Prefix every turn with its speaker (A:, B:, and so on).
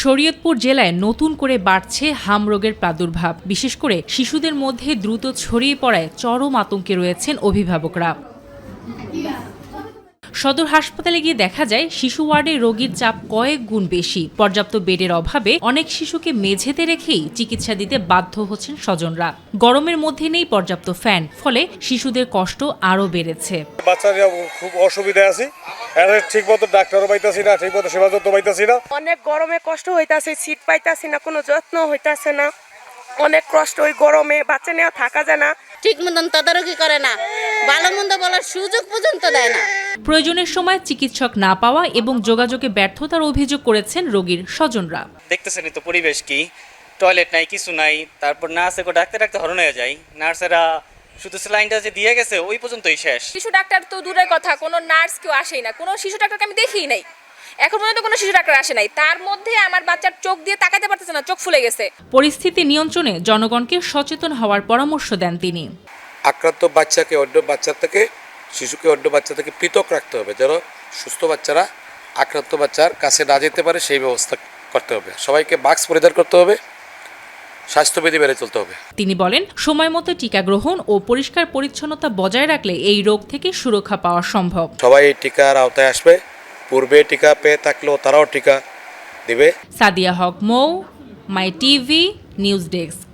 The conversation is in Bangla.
A: শরীয়তপুর জেলায় নতুন করে বাড়ছে হাম রোগের প্রাদুর্ভাব। বিশেষ করে শিশুদের মধ্যে দ্রুত ছড়িয়ে পড়ায় চরম আতঙ্কে রয়েছেন অভিভাবকরা। সদর হাসপাতালে গিয়ে দেখা যায় শিশু ওয়ার্ডে রোগীর চাপ কয়েক গুণ বেশি। পর্যাপ্ত বেডের অভাবে অনেক শিশুকে মেঝেতে রেখেই চিকিৎসা দিতে বাধ্য হচ্ছেন স্বজনরা। গরমের মধ্যে নেই পর্যাপ্ত ফ্যান, ফলে শিশুদের কষ্ট আরও বেড়েছে।
B: বাচ্চারা খুব অসুবিধা আছে, ঠিক মতো ডাক্তারও পাইতাছি না, ঠিক মতো সেবা যত্ন পাইতাছি না।
C: অনেক গরমে কষ্ট হইতাছে, সিট পাইতাছি না, কোনো যত্ন হইতাছে না। অনেক কষ্ট, ওই গরমে বাচ্চা নিয়ে থাকা যায় না।
D: ঠিক মতন তদারকি করে না, ভালো মন্দ বলার সুযোগ পর্যন্ত দেয় না।
A: প্রয়োজনের সময় চিকিৎসক না পাওয়া এবং যোগাযোগে ব্যর্থতার অভিযোগ করেছেন রোগীর স্বজনরা।
E: দেখতেছেনই তো পরিবেশ কি, টয়লেট নাই, কিছু নাই, তারপর নার্সে ডাক্তার হরণ হয়ে যায়। নার্সেরা শুধু স্যালাইনটা যে দিয়ে গেছে ওই পর্যন্তই শেষ।
F: শিশু ডাক্তার তো দূরের কথা, কোনো নার্স কেউ আসেই না, কোনো শিশু ডাক্তারকে আমি দেখিই নাই, এখন পর্যন্ত কোনো শিশু ডাক্তার আসে নাই। তার মধ্যে আমার বাচ্চার চোখ দিয়ে তাকাতে পারতেছে না, চোখ ফুলে গেছে।
A: পরিস্থিতি নিয়ন্ত্রণে জনগণকে সচেতন হওয়ার পরামর্শ দেন তিনি।
G: আক্রান্ত বাচ্চাকে অন্য বাচ্চা থেকে, শিশুকে অন্য বাচ্চা থেকে পৃথক রাখতে হবে, যেন সুস্থ বাচ্চারা আক্রান্ত বাচ্চার কাছে না যেতে পারে সেই ব্যবস্থা করতে হবে। সবাইকে মাস্ক পরিধান করতে হবে, স্বাস্থ্যবিধি মেনে চলতে হবে।
A: তিনি বলেন, সময় মতো টিকা গ্রহণ ও পরিষ্কার পরিচ্ছন্নতা বজায় রাখলে এই রোগ থেকে সুরক্ষা পাওয়া সম্ভব।
G: সবাই এই টিকার আওতায় আসবে, পূর্বে টিকা পেয়ে থাকলেও তারাও টিকা দিবে।
A: সাদিয়া হক মৌ, মাই টিভি নিউজ ডেস্ক।